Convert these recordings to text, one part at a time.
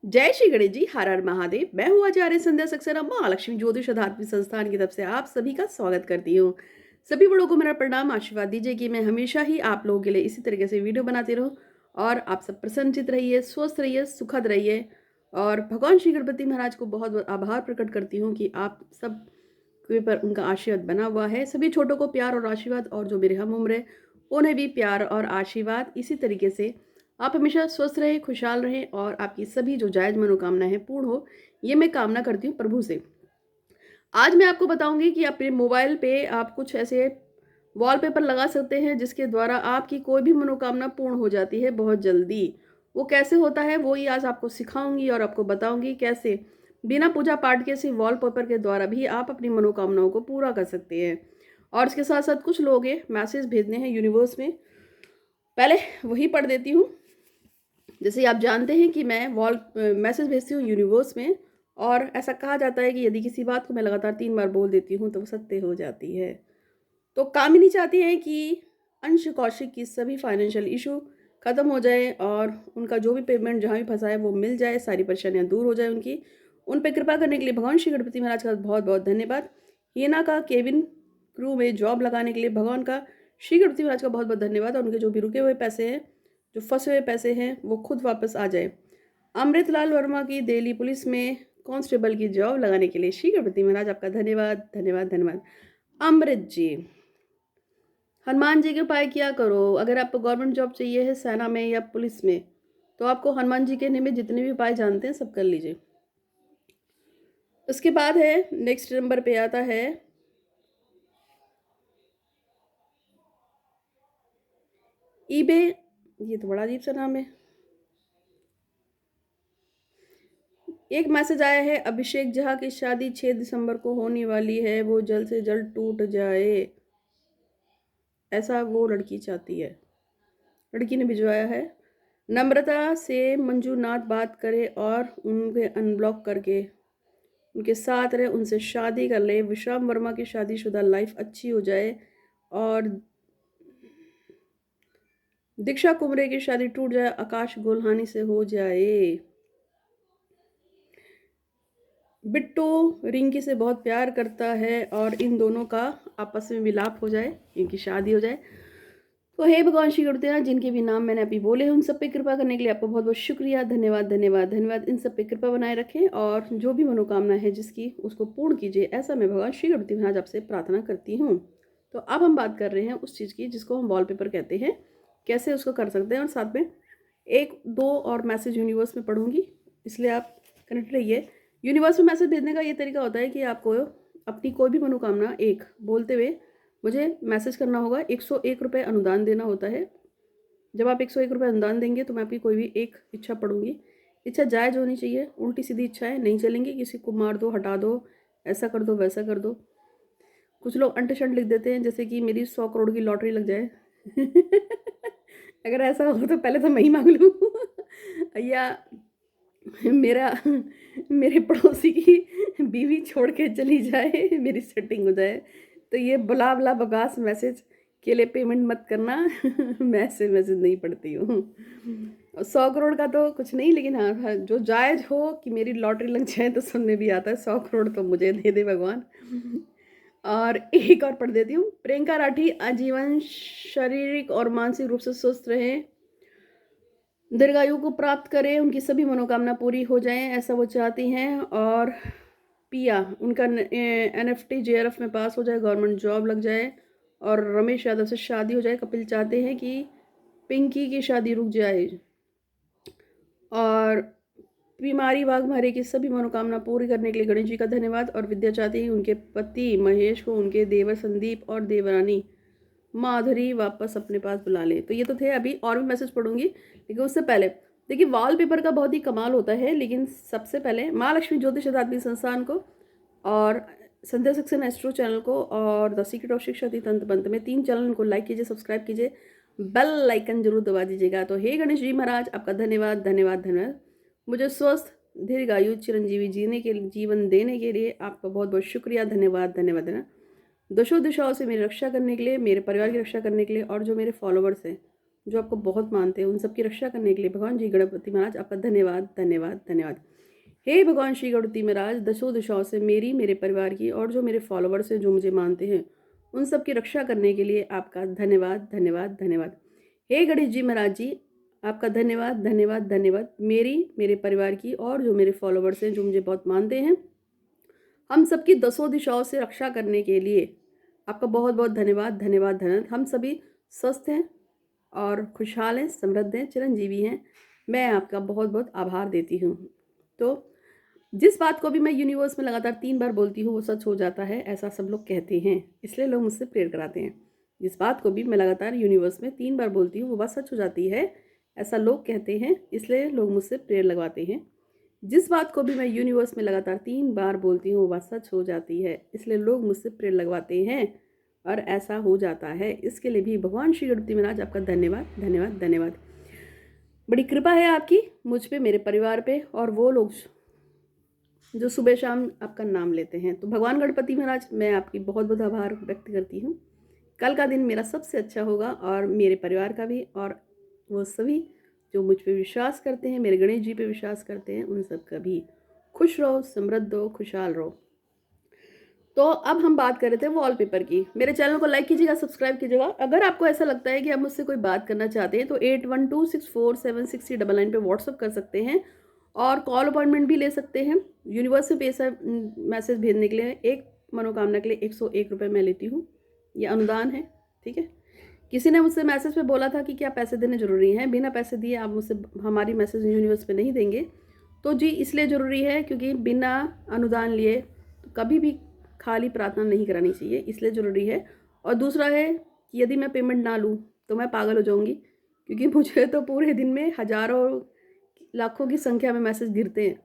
जय श्री गणेश जी, हर हर महादेव। मैं हूँ आचार्य संध्या सक्सेना, महालक्ष्मी ज्योतिष आध्यात्मिक संस्थान की तरफ से आप सभी का स्वागत करती हूँ। सभी बड़ों को मेरा प्रणाम, आशीर्वाद दीजिए कि मैं हमेशा ही आप लोगों के लिए इसी तरीके से वीडियो बनाती रहूँ और आप सब प्रसन्नचित रहिए, स्वस्थ रहिए, सुखद रहिए। और भगवान श्री गणपति महाराज को बहुत बहुत आभार प्रकट करती हूँ कि आप सब के पर उनका आशीर्वाद बना हुआ है। सभी छोटों को प्यार और आशीर्वाद, और जो मेरे हम उम्र है उन्हें भी प्यार और आशीर्वाद। इसी तरीके से आप हमेशा स्वस्थ रहें, खुशहाल रहें और आपकी सभी जो जायज़ मनोकामनाएं पूर्ण हो, ये मैं कामना करती हूँ प्रभु से। आज मैं आपको बताऊंगी कि अपने मोबाइल पे आप कुछ ऐसे वॉलपेपर लगा सकते हैं जिसके द्वारा आपकी कोई भी मनोकामना पूर्ण हो जाती है बहुत जल्दी। वो कैसे होता है वो ही आज आपको सिखाऊंगी और आपको बताऊंगी कैसे बिना पूजा पाठ के सिर्फ वॉलपेपर के द्वारा भी आप अपनी मनोकामनाओं को पूरा कर सकते हैं। और इसके साथ साथ कुछ लोग मैसेज भेजने हैं यूनिवर्स में, पहले वही पढ़ देती हूँ। जैसे आप जानते हैं कि मैं मैसेज भेजती हूँ यूनिवर्स में, और ऐसा कहा जाता है कि यदि किसी बात को मैं लगातार 3 बार बोल देती हूँ तो वो सत्य हो जाती है। तो कामिनी चाहती है कि अंश कौशिक की सभी फाइनेंशियल इशू खत्म हो जाए और उनका जो भी पेमेंट जहाँ भी फंसा है वो मिल जाए, सारी परेशानियाँ दूर हो जाए उनकी। उन पर कृपा करने के लिए भगवान श्री गणपति महाराज का बहुत बहुत धन्यवाद। हीना का केबिन क्रू में जॉब लगाने के लिए भगवान का, श्री गणपति महाराज का बहुत बहुत धन्यवाद। और उनके जो भी रुके हुए पैसे हैं, जो फंसे हुए पैसे हैं, वो खुद वापस आ जाए। अमृतलाल वर्मा की दिल्ली पुलिस में कांस्टेबल की जॉब लगाने के लिए श्री गणपति महाराज आपका धन्यवाद धन्यवाद धन्यवाद। अमृत जी, हनुमान जी के उपाय किया करो। अगर आपको गवर्नमेंट जॉब चाहिए है सेना में या पुलिस में, तो आपको हनुमान जी के निमित्त जितने भी उपाय जानते हैं सब कर लीजिए। उसके बाद है नेक्स्ट नंबर पे आता है ईबे। ये तो बड़ा अजीब सा नाम है। एक मैसेज आया है, अभिषेक झा की शादी 6 दिसंबर को होने वाली है, वो जल्द से जल्द टूट जाए, ऐसा वो लड़की चाहती है। लड़की ने भिजवाया है। नम्रता से मंजूनाथ बात करे और उनके अनब्लॉक करके उनके साथ रहे, उनसे शादी कर ले। विश्राम वर्मा की शादीशुदा लाइफ अच्छी हो जाए और दीक्षा कुमरे की शादी टूट जाए, आकाश गोल्हानी से हो जाए। बिट्टू रिंकी से बहुत प्यार करता है और इन दोनों का आपस में मिलाप हो जाए, इनकी शादी हो जाए। तो हे भगवान श्री गुरुदेव, जिनके भी नाम मैंने अभी बोले हैं उन सब पे कृपा करने के लिए आपको बहुत बहुत शुक्रिया, धन्यवाद धन्यवाद धन्यवाद। इन सब पे कृपा बनाए रखें और जो भी मनोकामना है जिसकी, उसको पूर्ण कीजिए, ऐसा मैं भगवान श्री गुरुदेव महाराज आपसे प्रार्थना करती हूँ। तो अब हम बात कर रहे हैं उस चीज़ की जिसको हम वॉलपेपर कहते हैं, कैसे उसको कर सकते हैं। और साथ में 1-2 और मैसेज यूनिवर्स में पढ़ूंगी, इसलिए आप कनेक्ट रहिए। यूनिवर्स में मैसेज भेजने का ये तरीका होता है कि आपको अपनी कोई भी मनोकामना एक बोलते हुए मुझे मैसेज करना होगा। 101 रुपये अनुदान देना होता है। जब आप 101 रुपये अनुदान देंगे तो मैं आपकी कोई भी एक इच्छा पढ़ूंगी। इच्छा जायज़ होनी चाहिए, उल्टी सीधी इच्छाएं नहीं चलेंगी। किसी को मार दो, हटा दो, ऐसा कर दो, वैसा कर दो। कुछ लोग अंट शंट लिख देते हैं, जैसे कि मेरी 100 करोड़ की लॉटरी लग जाए। अगर ऐसा हो तो पहले तो मैं ही मांग लूँ। या मेरा मेरे पड़ोसी की बीवी छोड़ के चली जाए, मेरी सेटिंग हो जाए। तो ये बुला बुला बगास मैसेज के लिए पेमेंट मत करना। मैं ऐसे मैसेज नहीं पढ़ती हूँ। 100 करोड़ का तो कुछ नहीं, लेकिन हाँ जो जायज़ हो कि मेरी लॉटरी लग जाए तो सुनने भी आता है। 100 करोड़ तो मुझे दे दे भगवान। और एक और पढ़ देती हूँ। प्रियंका राठी आजीवन शारीरिक और मानसिक रूप से स्वस्थ रहें, दीर्घायु को प्राप्त करें, उनकी सभी मनोकामना पूरी हो जाएं, ऐसा वो चाहती हैं। और पिया, उनका NFT JRF में पास हो जाए, गवर्नमेंट जॉब लग जाए और रमेश यादव से शादी हो जाए। कपिल चाहते हैं कि पिंकी की शादी रुक जाए। और बीमारी वाघमारे की सभी मनोकामना पूरी करने के लिए गणेश जी का धन्यवाद। और विद्या चाहती है उनके पति महेश को उनके देवर संदीप और देवरानी माधुरी वापस अपने पास बुला ले। तो ये तो थे, अभी और भी मैसेज पढ़ूंगी, लेकिन उससे पहले देखिए वॉलपेपर का बहुत ही कमाल होता है। लेकिन सबसे पहले महालक्ष्मी ज्योतिष आध्यात्मिक संस्थान को और संध्या सक्सेना एस्ट्रो चैनल को और द सीक्रेट ऑफ शिक्षा तंत्र मंत्र में 3 चैनल को लाइक कीजिए, सब्सक्राइब कीजिए, बेल आइकन जरूर दबा दीजिएगा। तो हे गणेश जी महाराज, आपका धन्यवाद धन्यवाद धन्यवाद। मुझे स्वस्थ दीर्घायु चिरंजीवी जीवन देने के लिए आपका बहुत बहुत शुक्रिया, धन्यवाद धन्यवाद धन्यवाद। दशों दिशाओं से मेरी रक्षा करने के लिए, मेरे परिवार की रक्षा करने के लिए, और जो मेरे फॉलोवर्स हैं जो आपको बहुत मानते हैं, उन सबकी रक्षा करने के लिए भगवान जी गणपति महाराज आपका धन्यवाद धन्यवाद धन्यवाद। हे भगवान श्री गणपति महाराज, दसों दिशाओं से मेरी, मेरे परिवार की और जो मेरे फॉलोवर्स हैं, जो मुझे मानते हैं, उन सब की रक्षा करने के लिए आपका धन्यवाद धन्यवाद धन्यवाद। हे गणेश जी महाराज जी, आपका धन्यवाद धन्यवाद धन्यवाद। मेरी, मेरे परिवार की और जो मेरे फॉलोवर्स हैं, जो मुझे बहुत मानते हैं, हम सबकी दसों दिशाओं से रक्षा करने के लिए आपका बहुत बहुत धन्यवाद धन्यवाद धन्यवाद। हम सभी स्वस्थ हैं और खुशहाल हैं, समृद्ध हैं, चिरंजीवी हैं। मैं आपका बहुत बहुत आभार देती हूँ। तो जिस बात को भी मैं यूनिवर्स में लगातार 3 बार बोलती हूँ वो सच हो जाता है, ऐसा सब लोग कहते हैं, इसलिए लोग मुझसे प्रेयर कराते हैं। जिस बात को भी मैं लगातार यूनिवर्स में 3 बार बोलती हूँ वो बात सच हो जाती है, ऐसा लोग कहते हैं, इसलिए लोग मुझसे प्रेयर लगवाते हैं। जिस बात को भी मैं यूनिवर्स में लगातार 3 बार बोलती हूँ वो बात सच हो जाती है, इसलिए लोग मुझसे प्रेयर लगवाते हैं और ऐसा हो जाता है। इसके लिए भी भगवान श्री गणपति महाराज आपका धन्यवाद धन्यवाद धन्यवाद। बड़ी कृपा है आपकी मुझ पे, मेरे परिवार पे और वो लोग जो सुबह शाम आपका नाम लेते हैं। तो भगवान गणपति महाराज, मैं आपकी बहुत बहुत आभार व्यक्त करती हूँ। कल का दिन मेरा सबसे अच्छा होगा और मेरे परिवार का भी, और वो सभी जो मुझ पे विश्वास करते हैं, मेरे गणेश जी पे विश्वास करते हैं, उन सब का भी। खुश रहो, समृद्ध हो, खुशहाल रहो। तो अब हम बात कर रहे थे वॉलपेपर की। मेरे चैनल को लाइक कीजिएगा, सब्सक्राइब कीजिएगा। अगर आपको ऐसा लगता है कि आप मुझसे कोई बात करना चाहते हैं तो 8126476399 पे व्हाट्सअप कर सकते हैं और कॉल अपॉइंटमेंट भी ले सकते हैं। यूनिवर्स से पैसा मैसेज भेजने के लिए, एक मनोकामना के लिए 101 रुपये मैं लेती हूँ, ये अनुदान है, ठीक है। किसी ने मुझसे मैसेज पे बोला था कि क्या पैसे देने ज़रूरी हैं, बिना पैसे दिए आप मुझसे हमारी मैसेज यूनिवर्स पे नहीं देंगे। तो जी इसलिए ज़रूरी है क्योंकि बिना अनुदान लिए तो कभी भी खाली प्रार्थना नहीं करानी चाहिए, इसलिए ज़रूरी है। और दूसरा है कि यदि मैं पेमेंट ना लूँ तो मैं पागल हो जाऊँगी, क्योंकि मुझे तो पूरे दिन में हज़ारों लाखों की संख्या में मैसेज गिरते हैं,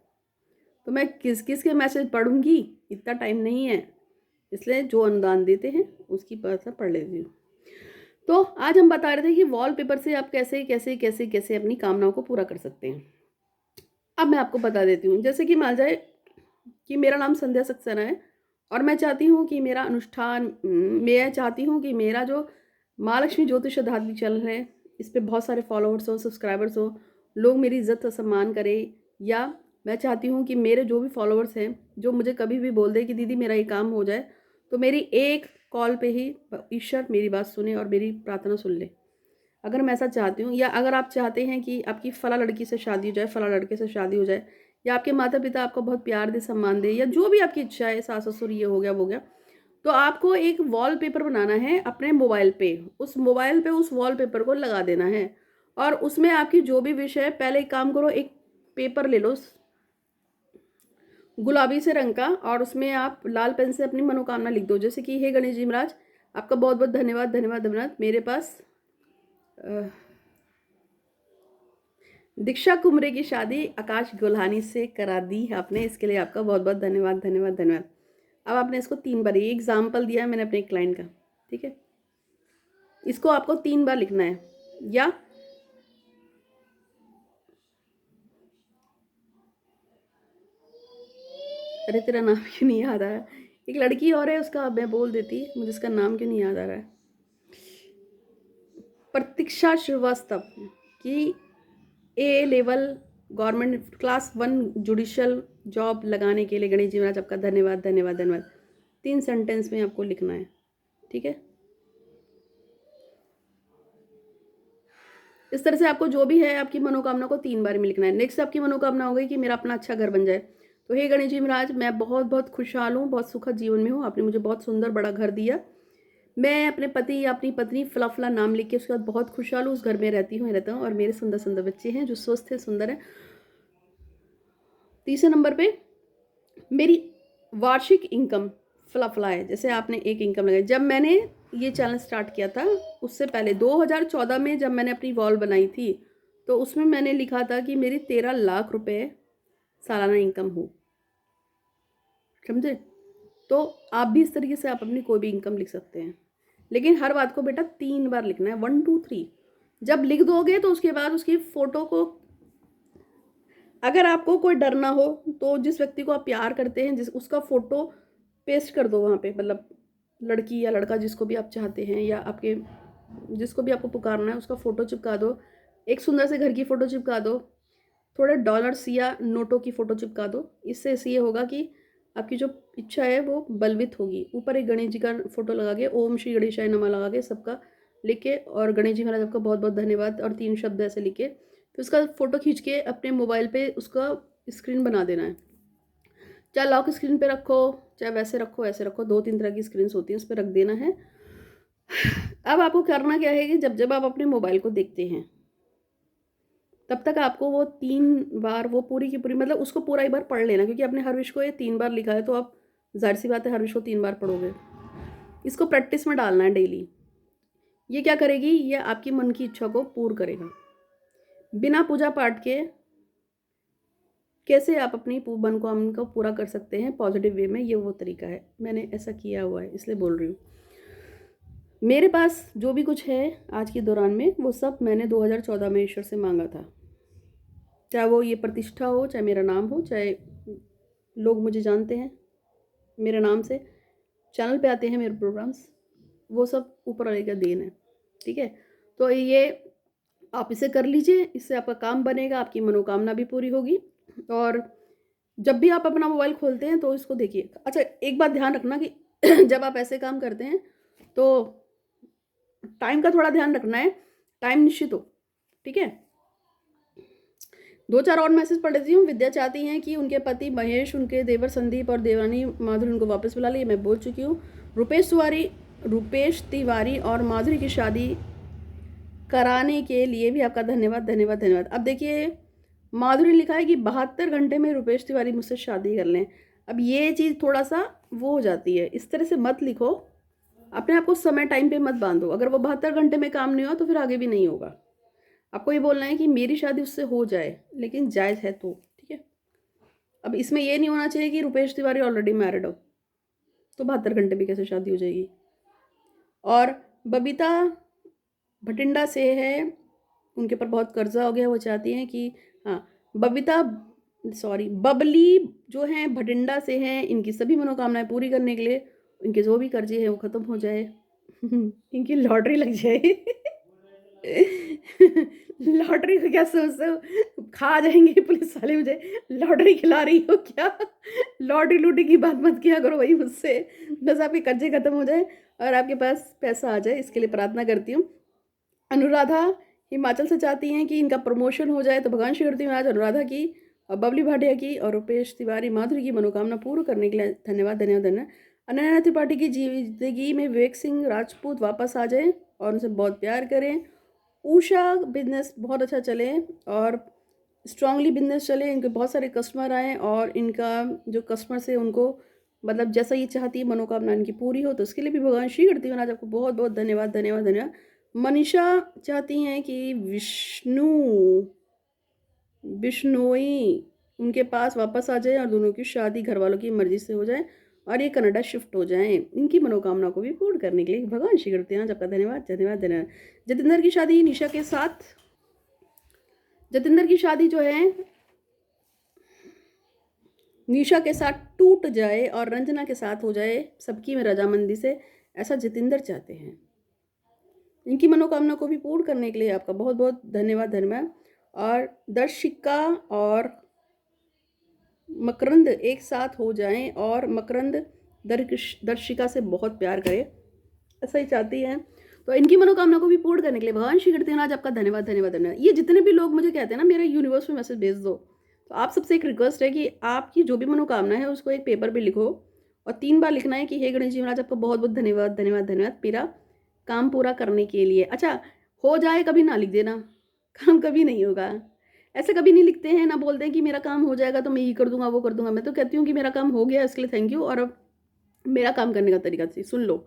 तो मैं किस किस के मैसेज पढ़ूँगी, इतना टाइम नहीं है। इसलिए जो अनुदान देते हैं उसकी पैसा पढ़ लेती हूँ। तो आज हम बता रहे थे कि वॉलपेपर से आप कैसे कैसे कैसे कैसे अपनी कामनाओं को पूरा कर सकते हैं। अब मैं आपको बता देती हूँ। जैसे कि मान जाए कि मेरा नाम संध्या सक्सेना है और मैं चाहती हूँ कि मेरा अनुष्ठान, मैं चाहती हूँ कि मेरा जो महालक्ष्मी ज्योतिष आध्यात्मिक चैनल है, इस पर बहुत सारे फॉलोअर्स हो, सब्सक्राइबर्स हो, लोग मेरी इज्जत और सम्मान करें। या मैं चाहती हूँ कि मेरे जो भी फॉलोअर्स हैं, जो मुझे कभी भी बोल दे कि दीदी मेरा ये काम हो जाए, तो मेरी एक कॉल पे ही ईश्वर मेरी बात सुने और मेरी प्रार्थना सुन ले। अगर मैं ऐसा चाहती हूँ, या अगर आप चाहते हैं कि आपकी फला लड़की से शादी हो जाए, फला लड़के से शादी हो जाए, या आपके माता पिता आपको बहुत प्यार दे, सम्मान दे, या जो भी आपकी इच्छा है, सास ससुर ये हो गया वो हो गया, तो आपको एक वॉलपेपर बनाना है अपने मोबाइल पे। उस मोबाइल पे उस वॉलपेपर को लगा देना है और उसमें आपकी जो भी विश है, पहले एक काम करो, एक पेपर ले लो गुलाबी से रंग का और उसमें आप लाल पेन से अपनी मनोकामना लिख दो। जैसे कि हे गणेश जी महाराज, आपका बहुत बहुत धन्यवाद धन्यवाद धन्यवाद। मेरे पास दीक्षा कुमरे की शादी आकाश गुल्हानी से करा दी है आपने, इसके लिए आपका बहुत बहुत धन्यवाद धन्यवाद धन्यवाद। अब आपने इसको 3 बार, ये एग्जाम्पल दिया है मैंने अपने क्लाइंट का, ठीक है। इसको आपको 3 बार लिखना है। या अरे तेरा नाम क्यों नहीं याद आ रहा है, एक लड़की और है उसका मैं बोल देती, मुझे उसका नाम क्यों नहीं याद आ रहा है, प्रतीक्षा श्रीवास्तव की A level government class 1 judicial job लगाने के लिए गणेश जी महाराज आपका धन्यवाद धन्यवाद धन्यवाद। 3 सेंटेंस में आपको लिखना है, ठीक है। इस तरह से आपको जो भी है आपकी मनोकामना को 3 बार में लिखना है। नेक्स्ट आपकी मनोकामना हो गई कि मेरा अपना अच्छा घर बन जाए। तो हे गणेश जी महाराज, मैं बहुत बहुत खुशहाल हूँ, बहुत सुखद जीवन में हूँ, आपने मुझे बहुत सुंदर बड़ा घर दिया। मैं अपने पति या अपनी पत्नी फला फला नाम लिख के उसके बाद बहुत खुशहाल हूँ, उस घर में रहती हूँ, रहता हूँ और मेरे सुंदर सुंदर बच्चे हैं जो स्वस्थ है, सुंदर है। तीसरे नंबर पे मेरी वार्षिक इनकम फला फला है। जैसे आपने एक इनकम लगाई, जब मैंने ये चैनल स्टार्ट किया था उससे पहले 2014 में जब मैंने अपनी वॉल बनाई थी, तो उसमें मैंने लिखा था कि मेरी 13 लाख रुपए सालाना इनकम हो, समझे। तो आप भी इस तरीके से आप अपनी कोई भी इनकम लिख सकते हैं, लेकिन हर बात को बेटा 3 बार लिखना है, 1 2 3। जब लिख दोगे तो उसके बाद उसकी फ़ोटो को, अगर आपको कोई डर ना हो तो जिस व्यक्ति को आप प्यार करते हैं, जिस उसका फ़ोटो पेस्ट कर दो वहाँ पे, मतलब लड़की या लड़का जिसको भी आप चाहते हैं, या आपके जिसको भी आपको पुकारना है उसका फ़ोटो चिपका दो, एक सुंदर से घर की फ़ोटो चिपका दो, थोड़े डॉलर्स या नोटों की फ़ोटो चिपका दो। इससे ये होगा कि आपकी जो इच्छा है वो बलवित होगी। ऊपर एक गणेश जी का फ़ोटो लगा के ओम श्री गणेशाय नमः लगा के सबका लिख के, और गणेश जी महाराज आपका बहुत बहुत धन्यवाद और 3 शब्द ऐसे लिख के, फिर उसका फ़ोटो खींच के अपने मोबाइल पे उसका स्क्रीन बना देना है। चाहे लॉक स्क्रीन पे रखो, चाहे वैसे रखो, ऐसे रखो, 2-3 तरह की स्क्रीन्स होती हैं, उस पे रख देना है। अब आपको करना क्या है कि जब जब आप अपने मोबाइल को देखते हैं, तब तक आपको वो 3 बार वो पूरी की पूरी, मतलब उसको पूरा एक बार पढ़ लेना, क्योंकि आपने हर विश को ये 3 बार लिखा है, तो आप ज़ाहिर-सी बात है हर विश को 3 बार पढ़ोगे। इसको प्रैक्टिस में डालना है डेली। ये क्या करेगी? ये आपकी मन की इच्छा को पूर्ण करेगा। बिना पूजा पाठ के कैसे आप अपनी मनोकामना को पूरा कर सकते हैं पॉजिटिव वे में, ये वो तरीका है। मैंने ऐसा किया हुआ है, इसलिए बोल रही हूँ। मेरे पास जो भी कुछ है आज के दौरान में, वो सब मैंने 2014 में ईश्वर से मांगा था। चाहे वो ये प्रतिष्ठा हो, चाहे मेरा नाम हो, चाहे लोग मुझे जानते हैं मेरे नाम से, चैनल पे आते हैं मेरे प्रोग्राम्स, वो सब ऊपर वाले का देन है। ठीक है, तो ये आप इसे कर लीजिए, इससे आपका काम बनेगा, आपकी मनोकामना भी पूरी होगी। और जब भी आप अपना मोबाइल खोलते हैं तो इसको देखिए। अच्छा, एक बात ध्यान रखना कि जब आप ऐसे काम करते हैं तो टाइम का थोड़ा ध्यान रखना है, टाइम निश्चित हो। ठीक है, 2-4 और मैसेज पढ़ लेती हूँ। विद्या चाहती हैं कि उनके पति महेश, उनके देवर संदीप और देवरानी माधुरी उनको वापस बुला ले, मैं बोल चुकी हूँ। रुपेश तिवारी और माधुरी की शादी कराने के लिए भी आपका धन्यवाद धन्यवाद धन्यवाद। अब देखिए, माधुरी लिखा है कि 72 घंटे में रुपेश तिवारी मुझसे शादी कर लें। अब ये चीज़ थोड़ा सा वो हो जाती है, इस तरह से मत लिखो, अपने आप को समय टाइम पे मत बांधो। अगर वो 72 घंटे में काम नहीं हो तो फिर आगे भी नहीं होगा। आपको ये बोलना है कि मेरी शादी उससे हो जाए, लेकिन जायज़ है तो। ठीक है, अब इसमें ये नहीं होना चाहिए कि रुपेश तिवारी ऑलरेडी मैरिड हो, तो 72 घंटे में कैसे शादी हो जाएगी। और बबीता भटिंडा से है, उनके ऊपर बहुत कर्जा हो गया, वो चाहती हैं कि हाँ, बबली जो हैं भटिंडा से हैं, इनकी सभी मनोकामनाएं पूरी करने के लिए इनके जो भी कर्जे हैं वो ख़त्म हो जाए। इनकी लॉटरी लग जाए। लॉटरी को क्या सोचते हो, खा जाएंगे पुलिस वाले मुझे, लॉटरी खिला रही हो क्या? लॉटरी लूटी की बात मत किया करो भाई मुझसे, बस आपके कर्जे खत्म हो जाए और आपके पास पैसा आ जाए, इसके लिए प्रार्थना करती हूँ। अनुराधा हिमाचल से चाहती हैं कि इनका प्रमोशन हो जाए, तो भगवान श्री करती हूँ आज अनुराधा की और बबली भाटिया की और रुपेश तिवारी माधुरी की मनोकामना पूर्ण करने के लिए धन्यवाद धन्यवाद धन्यवाद। अनन्या त्रिपाठी की जिंदगी में विवेक सिंह राजपूत वापस आ जाएं और उनसे बहुत प्यार करें। उषा बिजनेस बहुत अच्छा चले और स्ट्रांगली बिजनेस चले, इनके बहुत सारे कस्टमर आए और इनका जो कस्टमर से उनको मतलब जैसा ये चाहती है मनोकामना इनकी पूरी हो, तो उसके लिए भी भगवान श्री करती हूँ आज आपको बहुत बहुत धन्यवाद धन्यवाद धन्यवाद। मनीषा चाहती हैं कि बिश्नोई उनके पास वापस आ जाए और दोनों की शादी घर वालों की मर्जी से हो जाए और ये कनाडा शिफ्ट हो जाएं। इनकी मनोकामना को भी पूर्ण करने के लिए भगवान श्री करते हैं आपका धन्यवाद धन्यवाद धन्यवाद। जतिंदर की शादी निशा के साथ, जतिंदर की शादी जो है निशा के साथ टूट जाए और रंजना के साथ हो जाए सबकी में रजामंदी से, ऐसा जतिंदर चाहते हैं। इनकी मनोकामना को भी पूर्ण करने के लिए आपका बहुत बहुत धन्यवाद धन्यवाद। और दर्शिका और मकरंद एक साथ हो जाएं और मकरंद दर्शिका से बहुत प्यार करे, ऐसा ही चाहती हैं। तो इनकी मनोकामना को भी पूर्ण करने के लिए भगवान श्री करते हैं आज आपका धन्यवाद धन्यवाद धन्यवाद। ये जितने भी लोग मुझे कहते हैं ना मेरे यूनिवर्स में मैसेज भेज दो, तो आप सबसे एक रिक्वेस्ट है कि आपकी जो भी मनोकामना है उसको एक पेपर पे लिखो और 3 बार लिखना है कि हे गणेश जी महाराज आपका बहुत बहुत धन्यवाद धन्यवाद धन्यवाद मेरा काम पूरा करने के लिए। अच्छा, हो जाए कभी ना लिख देना, काम कभी नहीं होगा। ऐसे कभी नहीं लिखते हैं, ना बोलते हैं कि मेरा काम हो जाएगा तो मैं ये कर दूंगा वो कर दूंगा। मैं तो कहती हूँ कि मेरा काम हो गया इसके लिए थैंक यू, और अब मेरा काम करने का तरीका सुन लो।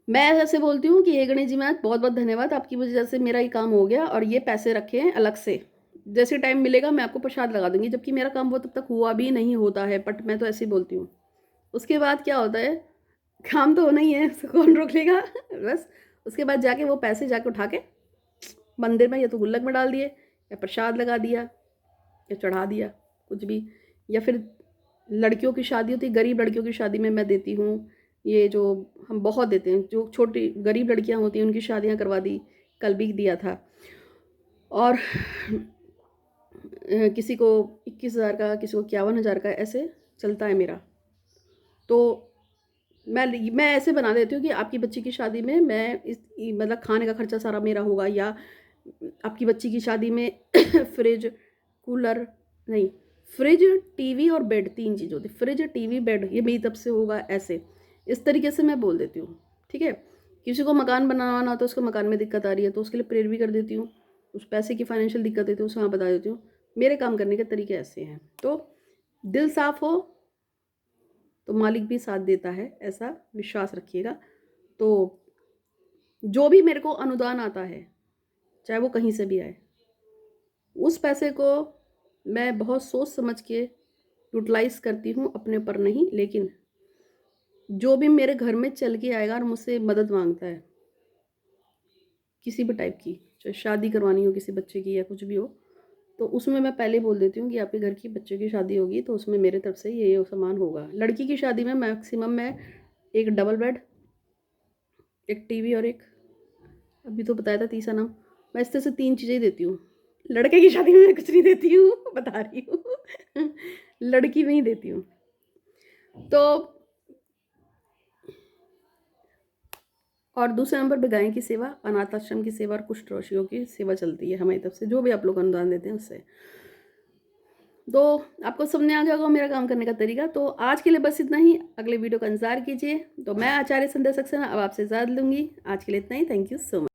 मैं ऐसे बोलती हूँ कि हे गणेश जी महाराज बहुत बहुत धन्यवाद, आपकी वजह से मेरा ये काम हो गया और ये पैसे रखे हैं अलग से, जैसे टाइम मिलेगा मैं आपको प्रसाद लगा दूंगी, जबकि मेरा काम वो तब तक हुआ भी नहीं होता है, बट मैं तो ऐसे ही बोलती हूँ। उसके बाद क्या होता है, काम तो होना ही है, कौन रोक लेगा। बस उसके बाद जाके वो पैसे जाके उठा के मंदिर में या तो गुल्लक में डाल दिए या प्रसाद लगा दिया या चढ़ा दिया कुछ भी, या फिर लड़कियों की शादी होती है, गरीब लड़कियों की शादी में मैं देती हूँ, ये जो हम बहुत देते हैं, जो छोटी गरीब लड़कियां होती हैं उनकी शादियां करवा दी, कल भी दिया था। और किसी को 21,000 का, किसी को 51,000 का, ऐसे चलता है मेरा। तो मैं ऐसे बना देती हूँ कि आपकी बच्ची की शादी में मैं मतलब खाने का खर्चा सारा मेरा होगा, या आपकी बच्ची की शादी में फ्रिज, कूलर नहीं, फ्रिज, टीवी और बेड, 3 चीज़ होती है। फ्रिज, टीवी, बेड, ये मेरी तरफ से होगा। ऐसे इस तरीके से मैं बोल देती हूँ, ठीक है। किसी को मकान बनवाना हो तो उसको मकान में दिक्कत आ रही है तो उसके लिए प्रेयर भी कर देती हूँ। उस पैसे की फाइनेंशियल दिक्कत है तो उसे वहाँ बता देती हूँ। मेरे काम करने के तरीके ऐसे हैं। तो दिल साफ हो तो मालिक भी साथ देता है, ऐसा विश्वास रखिएगा। तो जो भी मेरे को अनुदान आता है, चाहे वो कहीं से भी आए, उस पैसे को मैं बहुत सोच समझ के यूटिलाइज करती हूँ, अपने पर नहीं। लेकिन जो भी मेरे घर में चल के आएगा और मुझसे मदद मांगता है किसी भी टाइप की, चाहे शादी करवानी हो किसी बच्चे की या कुछ भी हो, तो उसमें मैं पहले बोल देती हूँ कि आपके घर की बच्चे की शादी होगी तो उसमें मेरे तरफ से ये सामान होगा। लड़की की शादी में मैक्सिमम मैं एक डबल बेड, एक टीवी और एक, अभी तो बताया था तीसरा नाम, मैं इस तरह से 3 चीज़ें ही देती हूँ। लड़के की शादी में मैं कुछ नहीं देती हूँ, बता रही हूँ। लड़की में ही देती हूँ। तो और दूसरे नंबर पे गाय की सेवा, अनाथ आश्रम की सेवा और कुष्ठ रोगियों की सेवा चलती है हमारी तरफ से, जो भी आप लोग अनुदान देते हैं उससे। तो आपको समझ में आ गया होगा मेरा काम करने का तरीका। तो आज के लिए बस इतना ही, अगले वीडियो का इंतजार कीजिए। तो मैं आचार्य संध्या सक्सेना अब आपसे इजाज़त लूँगी। आज के लिए इतना ही। Thank you so much.